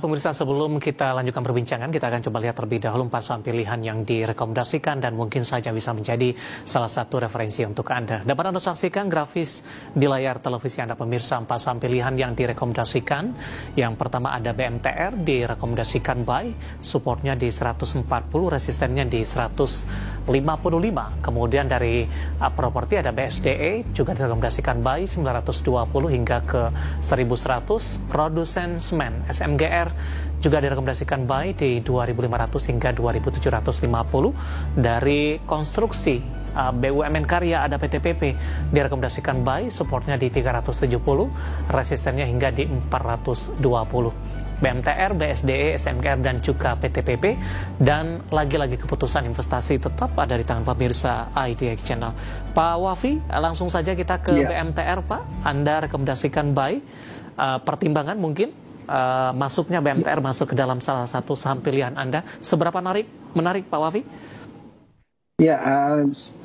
Pemirsa, sebelum kita lanjutkan perbincangan, kita akan coba lihat terlebih dahulu 4 saham pilihan yang direkomendasikan dan mungkin saja bisa menjadi salah satu referensi untuk Anda. Dapat Anda saksikan grafis di layar televisi Anda pemirsa 4 saham pilihan yang direkomendasikan. Yang pertama ada BMTR, direkomendasikan buy, supportnya di 140, resistennya di 155. Kemudian dari properti ada BSDE, juga direkomendasikan buy 920 hingga ke 1100. Produsen semen SMGR juga direkomendasikan buy di 2.500 hingga 2.750. Dari konstruksi BUMN Karya ada PTPP, direkomendasikan buy, supportnya di 370, resistennya hingga di 420. BMTR, BSDE, SMGR, dan juga PTPP. Dan lagi-lagi keputusan investasi tetap ada di tangan pemirsa IDX Channel. Pak Wafi, langsung saja kita ke BMTR, Pak. Anda rekomendasikan buy, pertimbangan mungkin masuknya BMTR masuk ke dalam salah satu saham pilihan Anda. Seberapa menarik Pak Wafi? Ya,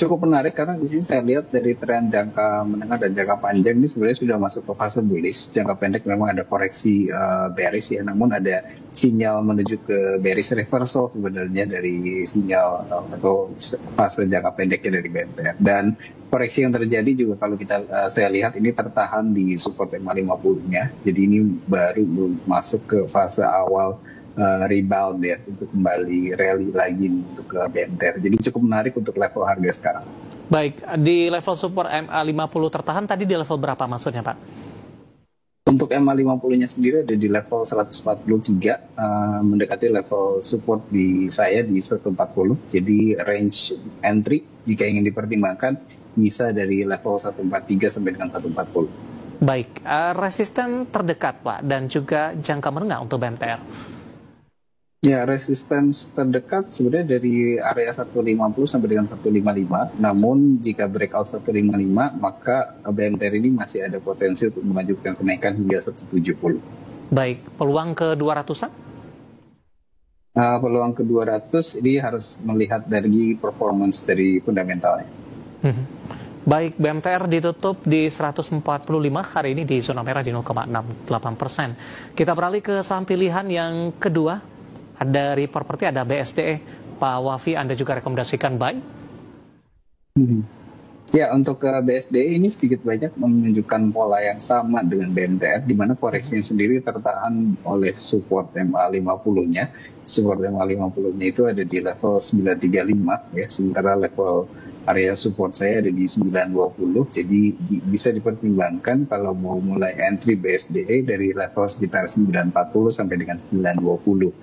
cukup menarik karena di sini saya lihat dari tren jangka menengah dan jangka panjang ini sebenarnya sudah masuk ke fase bullish. Jangka pendek memang ada koreksi bearish ya, namun ada sinyal menuju ke bearish reversal sebenarnya dari sinyal atau fase jangka pendeknya dari BMTR. Dan koreksi yang terjadi juga kalau saya lihat ini tertahan di support MA50-nya. Jadi ini baru masuk ke fase awal rebound ya, untuk kembali rally lagi untuk ke BMTR. Jadi cukup menarik untuk level harga sekarang. Baik, di level support MA50 tertahan tadi di level berapa maksudnya Pak? Untuk MA50-nya sendiri ada di level 143, mendekati level support di saya di 140. Jadi range entry jika ingin dipertimbangkan bisa dari level 143 sampai dengan 140. Baik, resisten terdekat Pak dan juga jangka menengah untuk BMTR. Ya, resistance terdekat sebenarnya dari area 150 sampai dengan 155. Namun jika breakout 155, maka BMTR ini masih ada potensi untuk melanjutkan kenaikan hingga 170. Baik, peluang ke 200-an? Peluang ke 200 ini harus melihat dari performance dari fundamentalnya. Baik, BMTR ditutup di 145 hari ini di zona merah di 0,68%. Kita beralih ke saham pilihan yang kedua. Dari properti ada BSDE. Pak Wafi, Anda juga rekomendasikan buy? Ya, untuk BSDE ini sedikit banyak menunjukkan pola yang sama dengan BMTR, di mana koreksinya sendiri tertahan oleh support MA50-nya. Support MA50-nya itu ada di level 935, ya, sementara level area support saya ada di 920, jadi bisa dipertimbangkan kalau mau mulai entry BSDE dari level sekitar 940 sampai dengan 920.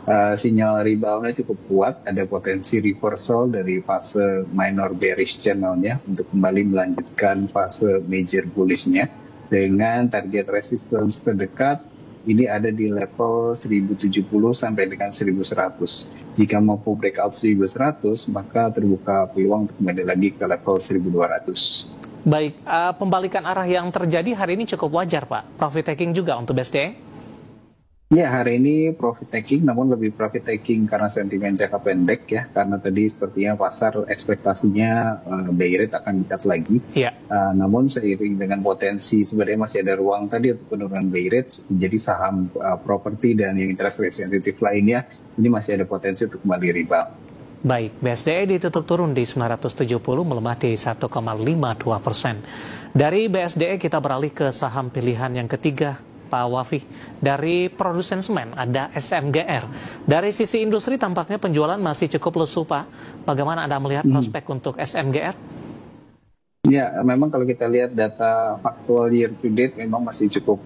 Sinyal reboundnya cukup kuat, ada potensi reversal dari fase minor bearish channelnya untuk kembali melanjutkan fase major bullishnya dengan target resistance terdekat ini ada di level 1070 sampai dengan 1100. Jika mampu breakout 1100, maka terbuka peluang untuk kembali lagi ke level 1200. Baik, pembalikan arah yang terjadi hari ini cukup wajar Pak. Profit taking juga untuk BSDE? Ya, hari ini profit taking, namun lebih profit taking karena sentimen jangka pendek ya, karena tadi sepertinya pasar ekspektasinya buy rate akan dikat lagi. Ya. Namun seiring dengan potensi sebenarnya masih ada ruang tadi untuk penurunan buy rate, jadi saham properti dan yang interest rate sensitif lainnya ini masih ada potensi untuk kembali rebound. Baik, BSDE ditutup turun di 970, melemah di 1,52%. Dari BSDE kita beralih ke saham pilihan yang ketiga. Pak Wafi, dari produsen semen ada SMGR. Dari sisi industri tampaknya penjualan masih cukup lesu Pak. Bagaimana Anda melihat prospek untuk SMGR? Ya, memang kalau kita lihat data faktual year to date memang masih cukup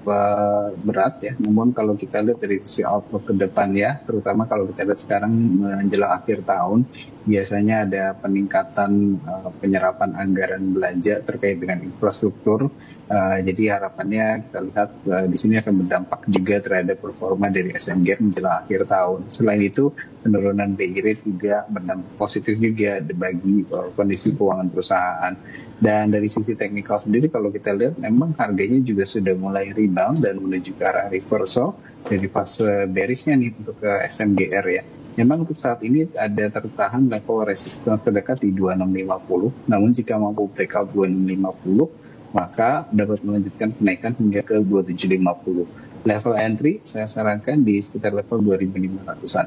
berat ya. Namun kalau kita lihat dari sisi outlook ke depan ya, terutama kalau kita lihat sekarang menjelang akhir tahun, biasanya ada peningkatan penyerapan anggaran belanja terkait dengan infrastruktur. Jadi harapannya kita lihat di sini akan berdampak juga terhadap performa dari SMGR menjelang akhir tahun. Selain itu, penurunan BI rate juga berdampak positif juga bagi kondisi keuangan perusahaan. Dan dari sisi teknikal sendiri kalau kita lihat memang harganya juga sudah mulai rebound dan menuju ke arah reversal dari fase bearishnya nih untuk SMGR ya. Memang untuk saat ini ada tertahan level resistance terdekat di 2650. Namun jika mampu breakout 2650, maka dapat melanjutkan kenaikan hingga ke 2750. level entry saya sarankan di sekitar level 2.500-an.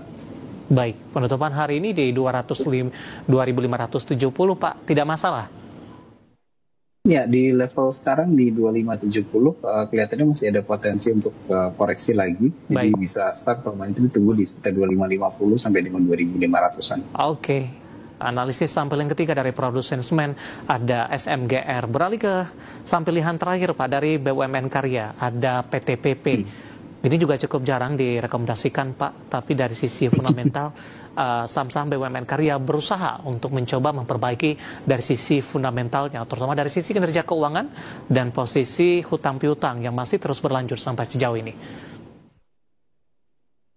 Baik, penutupan hari ini di 2.570 Pak, tidak masalah? Ya, di level sekarang di 2570 kelihatannya masih ada potensi untuk koreksi lagi. Jadi Baik. bisa start kalau itu tunggu di sekitar 2550 sampai dengan 2500-an. Oke. Analisis sampel yang ketiga dari produsen semen ada SMGR. Beralih ke sampel pilihan terakhir Pak dari BUMN Karya, ada PTPP. Ini juga cukup jarang direkomendasikan Pak, tapi dari sisi fundamental saham-saham BUMN Karya berusaha untuk mencoba memperbaiki dari sisi fundamentalnya, terutama dari sisi kinerja keuangan dan posisi hutang piutang yang masih terus berlanjut sampai sejauh ini.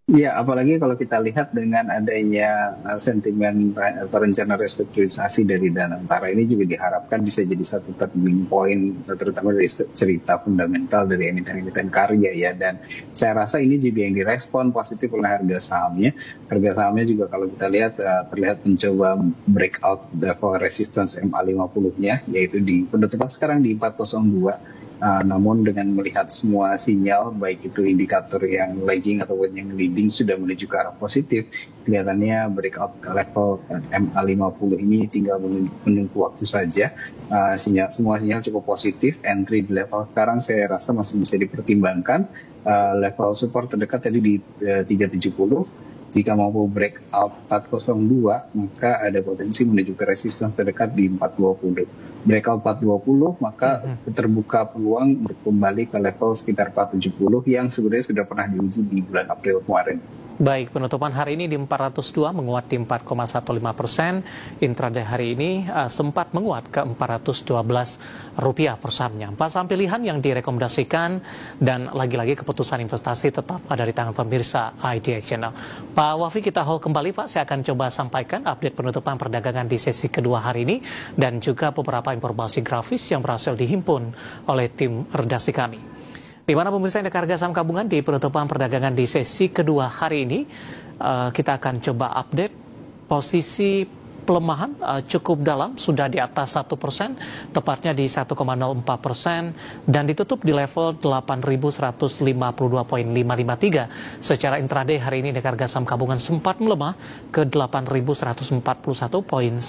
Ya, apalagi kalau kita lihat dengan adanya sentimen rencana restrukturisasi dari Danantara ini juga diharapkan bisa jadi satu turning point, terutama dari cerita fundamental dari emiten-emiten Karya ya. Dan saya rasa ini juga yang direspon positif oleh harga sahamnya. Harga sahamnya juga kalau kita lihat terlihat mencoba breakout level resistance MA50-nya, yaitu di penutupan sekarang di 402. Namun dengan melihat semua sinyal, baik itu indikator yang lagging ataupun yang leading sudah menuju ke arah positif, kelihatannya breakout level MA50 ini tinggal menunggu waktu saja. Semua sinyal cukup positif, entry di level sekarang saya rasa masih bisa dipertimbangkan. Level support terdekat tadi di 370. Jika mampu breakout 402, maka ada potensi menuju ke resistance terdekat di 420. Breakout 420, maka terbuka peluang untuk kembali ke level sekitar 470 yang sebenarnya sudah pernah diuji di bulan April kemarin. Baik, penutupan hari ini di 402 menguat di 4,15%. Intraday hari ini sempat menguat ke Rp412 per sahamnya. 4 saham pilihan yang direkomendasikan dan lagi-lagi keputusan investasi tetap ada di tangan pemirsa IDX Channel. Pak Wafi, kita hold kembali Pak. Saya akan coba sampaikan update penutupan perdagangan di sesi kedua hari ini dan juga beberapa informasi grafis yang berhasil dihimpun oleh tim redaksi kami. Di mana pemirsa indeks harga saham gabungan di penutupan perdagangan di sesi kedua hari ini, kita akan coba update posisi pelemahan cukup dalam, sudah di atas 1%, tepatnya di 1,04% dan ditutup di level 8.152.553. Secara intraday hari ini indeks harga saham gabungan sempat melemah ke 8.141.986,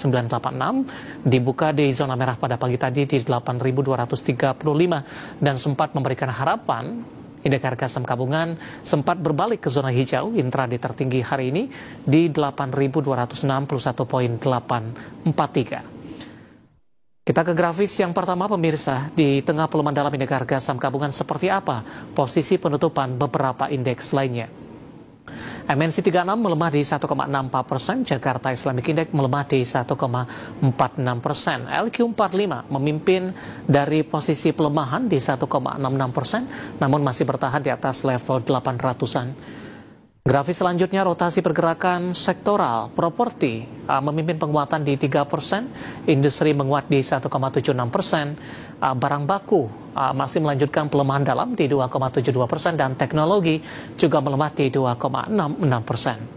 dibuka di zona merah pada pagi tadi di 8.235 dan sempat memberikan harapan indeks harga saham gabungan sempat berbalik ke zona hijau intraday tertinggi hari ini di 8.261.843. Kita ke grafis yang pertama pemirsa, di tengah pelemahan dalam indeks harga saham gabungan seperti apa posisi penutupan beberapa indeks lainnya. MNC 36 melemah di 1,64%, Jakarta Islamic Index melemah di 1,46%, LQ45 memimpin dari posisi pelemahan di 1,66%, namun masih bertahan di atas level 800-an. Grafis selanjutnya rotasi pergerakan sektoral, properti memimpin penguatan di 3%, industri menguat di 1,76%, barang baku masih melanjutkan pelemahan dalam di 2,72% dan teknologi juga melemah di 2,66%.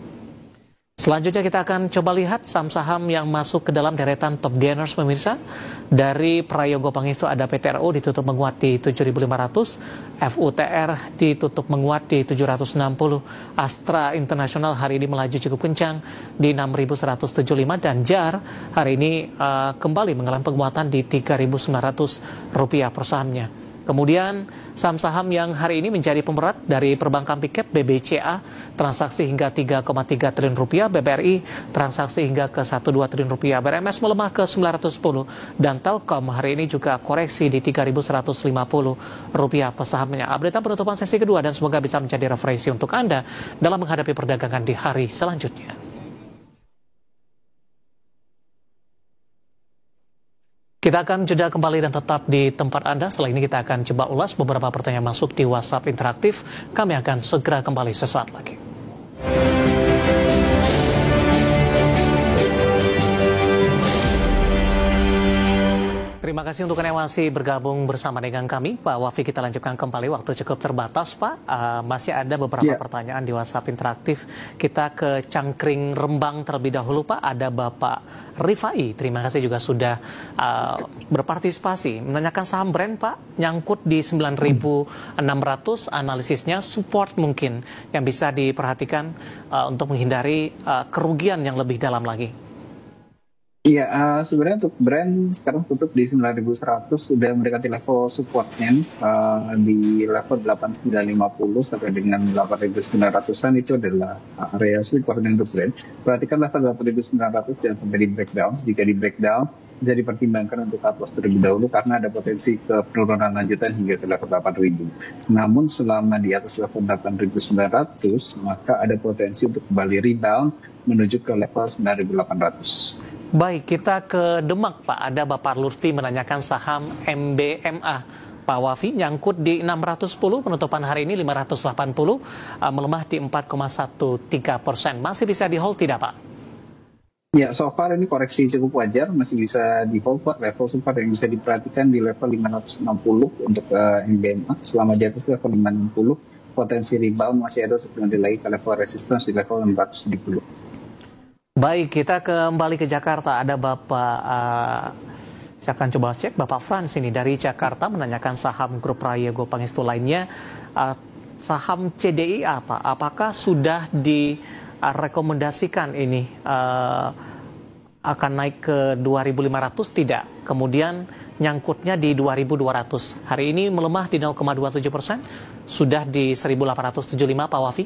Selanjutnya kita akan coba lihat saham-saham yang masuk ke dalam deretan top gainers pemirsa. Dari Prayogo Pangestu ada PTRO ditutup menguat di 7.500, FUTR ditutup menguat di 760, Astra International hari ini melaju cukup kencang di 6.175 dan JAR hari ini kembali mengalami penguatan di Rp3.900 per sahamnya. Kemudian saham-saham yang hari ini menjadi pemberat dari perbankan Pikep, BBCA transaksi hingga Rp3,3 triliun, BBRI transaksi hingga ke Rp1,2 triliun, BRMS melemah ke 910 dan Telkom hari ini juga koreksi di Rp3.150 per sahamnya. Update penutupan sesi kedua dan semoga bisa menjadi referensi untuk Anda dalam menghadapi perdagangan di hari selanjutnya. Kita akan jeda kembali dan tetap di tempat Anda. Setelah ini kita akan coba ulas beberapa pertanyaan masuk di WhatsApp interaktif. Kami akan segera kembali sesaat lagi. terima kasih untuk yang masih bergabung bersama dengan kami. Pak Wafi, kita lanjutkan kembali, waktu cukup terbatas Pak. Masih ada beberapa pertanyaan di WhatsApp interaktif. Kita ke Cangkring Rembang terlebih dahulu Pak. Ada Bapak Rifai, terima kasih juga sudah berpartisipasi. Menanyakan saham brand Pak, nyangkut di 9.600, analisisnya support mungkin yang bisa diperhatikan untuk menghindari kerugian yang lebih dalam lagi. Iya, sebenarnya untuk brand sekarang tutup di 9.100, sudah mendekati level supportnya di level 8.950 sampai dengan 8.900-an, itu adalah area support untuk brand. Perhatikan level 8.900 jangan sampai di breakdown. Jika di breakdown, bisa dipertimbangkan untuk cut loss terlebih dahulu karena ada potensi ke penurunan lanjutan hingga ke level 8.000. Namun selama di atas level 8.900, maka ada potensi untuk kembali rebound menuju ke level 9.800. Baik, kita ke Demak Pak. Ada Bapak Lutfi menanyakan saham MBMA. Pak Wafi, nyangkut di 610, penutupan hari ini 580, melemah di 4,13%. Masih bisa di hold tidak Pak? Ya, so far ini koreksi cukup wajar, masih bisa di hold Pak. Level support yang bisa diperhatikan di level 560 untuk MBMA. Selama di atas level 560, potensi rebound masih ada sebelum lagi ke level resistance di level 470. Baik, kita kembali ke Jakarta. Ada Bapak, saya akan coba cek, Bapak Frans ini dari Jakarta menanyakan saham grup Prayogo Pangestu lainnya. Saham CDIA Pak, apakah sudah direkomendasikan ini akan naik ke 2.500? Tidak. Kemudian nyangkutnya di 2.200. Hari ini melemah di 0,27%. Sudah di 1.875 Pak Wafi.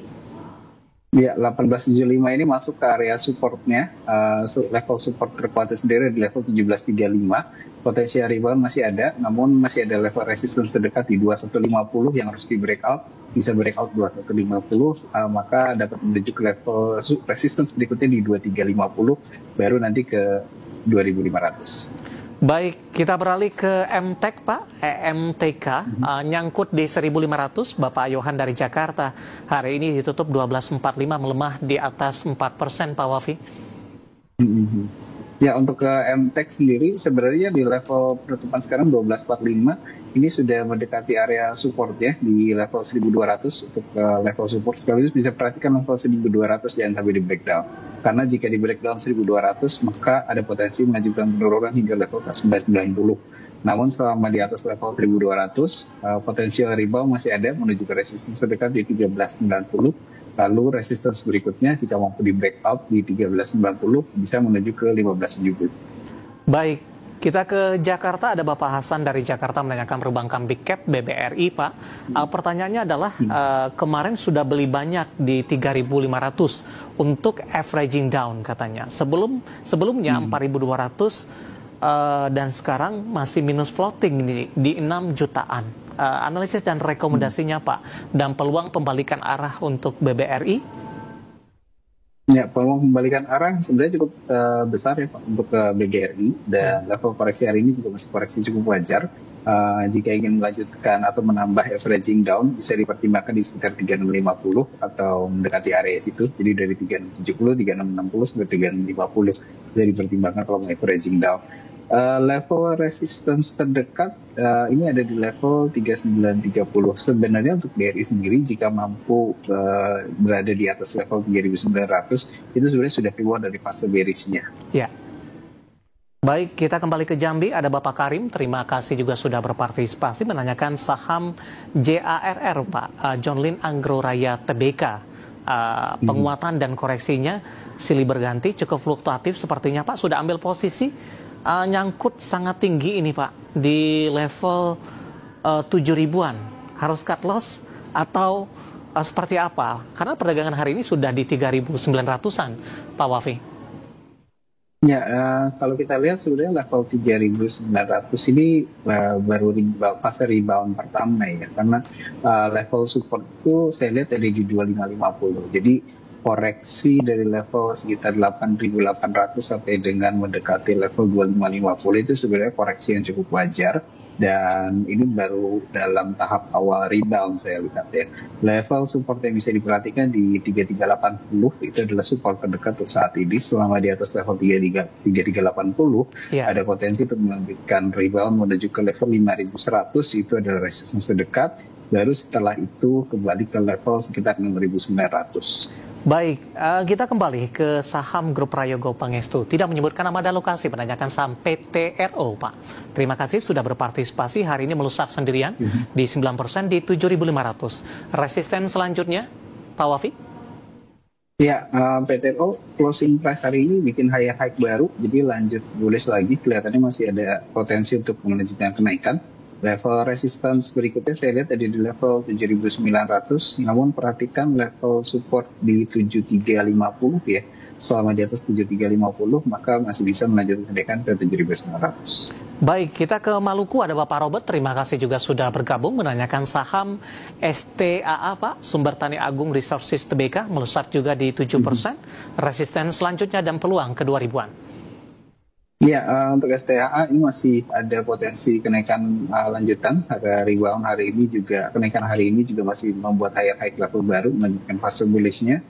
Ya, 1875 ini masuk ke area supportnya. Level support terkuatnya sendiri di level 1735. Potensi rebound masih ada, namun masih ada level resistance terdekat di 2150 yang harus di breakout. Bisa breakout 2150, maka dapat menuju ke level resistance berikutnya di 2350, baru nanti ke 2500. Baik, kita beralih ke MTEK Pak, EMTK, nyangkut di 1.500, Bapak Yohan dari Jakarta. Hari ini ditutup 12.45, melemah di atas 4% Pak Wafi. Ya, untuk ke MTEK sendiri sebenarnya di level penutupan sekarang 12.45, ini sudah mendekati area support ya di level 1.200. Untuk level support sekaligus bisa perhatikan level 1.200 jangan sampai di breakdown. Karena jika di breakdown 1.200 maka ada potensi mengajukan penurunan hingga level 1990. Namun selama di atas level 1.200, potensial rebound masih ada menuju ke resistance terdekat di 1390. Lalu resistance berikutnya jika mampu di breakout di 1390 bisa menuju ke 1570. Baik, kita ke Jakarta. Ada Bapak Hasan dari Jakarta menanyakan perbankan Big Cap BBRI Pak. Pertanyaannya adalah kemarin sudah beli banyak di 3.500 untuk averaging down katanya. Sebelumnya 4.200 dan sekarang masih minus floating di 6 jutaan. Analisis dan rekomendasinya Pak, dan peluang pembalikan arah untuk BBRI? Ya, peluang pembalikan arah sebenarnya cukup besar ya Pak untuk BBRI, dan level koreksi hari ini juga masih koreksi cukup wajar. Jika ingin melanjutkan atau menambah averaging down bisa dipertimbangkan di sekitar 3650 atau mendekati area situ. Jadi dari 3670, 3660 sampai 3650 bisa dipertimbangkan kalau mau averaging down. Level resistance terdekat ini ada di level 3930. Sebenarnya untuk BRI sendiri jika mampu berada di atas level 3900 itu sebenarnya sudah keluar dari fase bearish-nya. Ya. Baik, kita kembali ke Jambi. Ada Bapak Karim, terima kasih juga sudah berpartisipasi menanyakan saham JARR Pak, John Lynn Agro Raya Tbk. Penguatan dan koreksinya silih berganti, cukup fluktuatif sepertinya Pak. Sudah ambil posisi, nyangkut sangat tinggi ini Pak, di level 7.000-an. Harus cut loss atau seperti apa? Karena perdagangan hari ini sudah di 3.900-an Pak Wafi. Ya, kalau kita lihat sebenarnya level 3.900 ini baru fase rebound pertama ya, karena level support itu saya lihat ada di 2550. Jadi koreksi dari level sekitar 8.800 sampai dengan mendekati level 2550 itu sebenarnya koreksi yang cukup wajar. Dan ini baru dalam tahap awal rebound saya lihat ya. Level support yang bisa diperhatikan di 3380 itu adalah support terdekat untuk saat ini. Selama di atas level 3380 ada potensi untuk melanjutkan rebound menuju ke level 5100, itu adalah resistance terdekat. Baru setelah itu kembali ke level sekitar 6900. Baik, kita kembali ke saham Grup Prayogo Pangestu. Tidak menyebutkan nama dan lokasi, menanyakan saham PTRO, Pak. Terima kasih sudah berpartisipasi. Hari ini melusat sendirian di 9% di 7.500. Resisten selanjutnya, Pak Wafi? Ya, PTRO closing price hari ini bikin high baru, jadi lanjut bullish lagi. Kelihatannya masih ada potensi untuk melanjutkan kenaikan. Level resistance berikutnya saya lihat ada di level 7.900, namun perhatikan level support di 7.350 ya. Selama di atas 7.350 maka masih bisa melanjutkan kenaikan ke 7.900. Baik, kita ke Maluku, ada Bapak Robert. Terima kasih juga sudah bergabung menanyakan saham STAA, Pak, Sumber Tani Agung Resources Tbk, melesat juga di 7%. Resisten selanjutnya dan peluang ke 2000-an. Ya, untuk STAA ini masih ada potensi kenaikan lanjutan. Harga rebound hari ini juga, kenaikan hari ini juga masih membuat high level baru, melanjutkan fase bullishnya.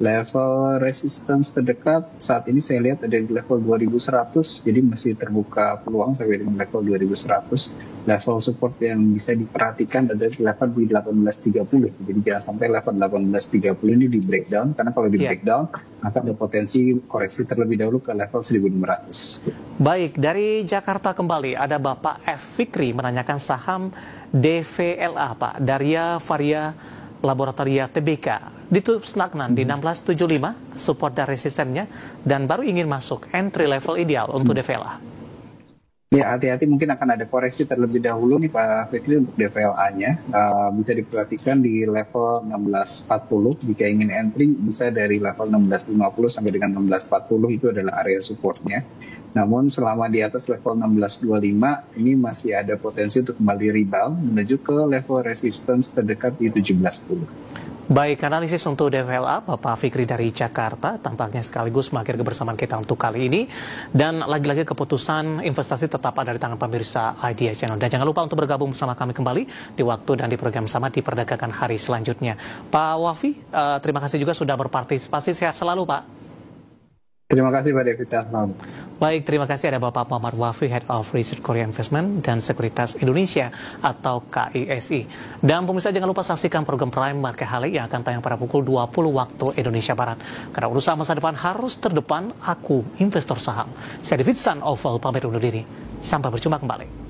Level resistance terdekat saat ini saya lihat ada di level 2100, jadi masih terbuka peluang sampai dengan level 2100. Level support yang bisa diperhatikan ada di level di 1830, jadi jangan sampai level 1830 ini di breakdown, karena kalau di breakdown akan ada potensi koreksi terlebih dahulu ke level 1600. Baik, dari Jakarta kembali ada Bapak F. Fikri menanyakan saham DVLA, Pak, Daria Varia Laboratoria Tbk. Ditutup stagnan di 1675, support dan resistennya, dan baru ingin masuk entry level ideal untuk DVLA. Ya, hati-hati, mungkin akan ada koreksi terlebih dahulu nih Pak Fikri untuk DVLA-nya. Bisa diperhatikan di level 1640, jika ingin entry bisa dari level 1650 sampai dengan 1640, itu adalah area supportnya. Namun selama di atas level 1625 ini masih ada potensi untuk kembali rebound menuju ke level resistance terdekat di 1710. Baik, analisis untuk DVLA Bapak Fikri dari Jakarta tampaknya sekaligus mengakhiri kebersamaan kita untuk kali ini. Dan lagi-lagi keputusan investasi tetap ada di tangan pemirsa Idea Channel. Dan jangan lupa untuk bergabung bersama kami kembali di waktu dan di program sama di perdagangan hari selanjutnya. Pak Wafi, terima kasih juga sudah berpartisipasi. Sehat selalu, Pak. Terima kasih Pak David. Baik, terima kasih ada Bapak Muhammad Wafi, Head of Research Korea Investment dan Sekuritas Indonesia atau KISI. Dan pemirsa jangan lupa saksikan program Prime Market Hale yang akan tayang pada pukul 20 waktu Indonesia Barat. Karena urusan masa depan harus terdepan, aku investor saham. Saya David San Oval pamit undur diri. Sampai berjumpa kembali.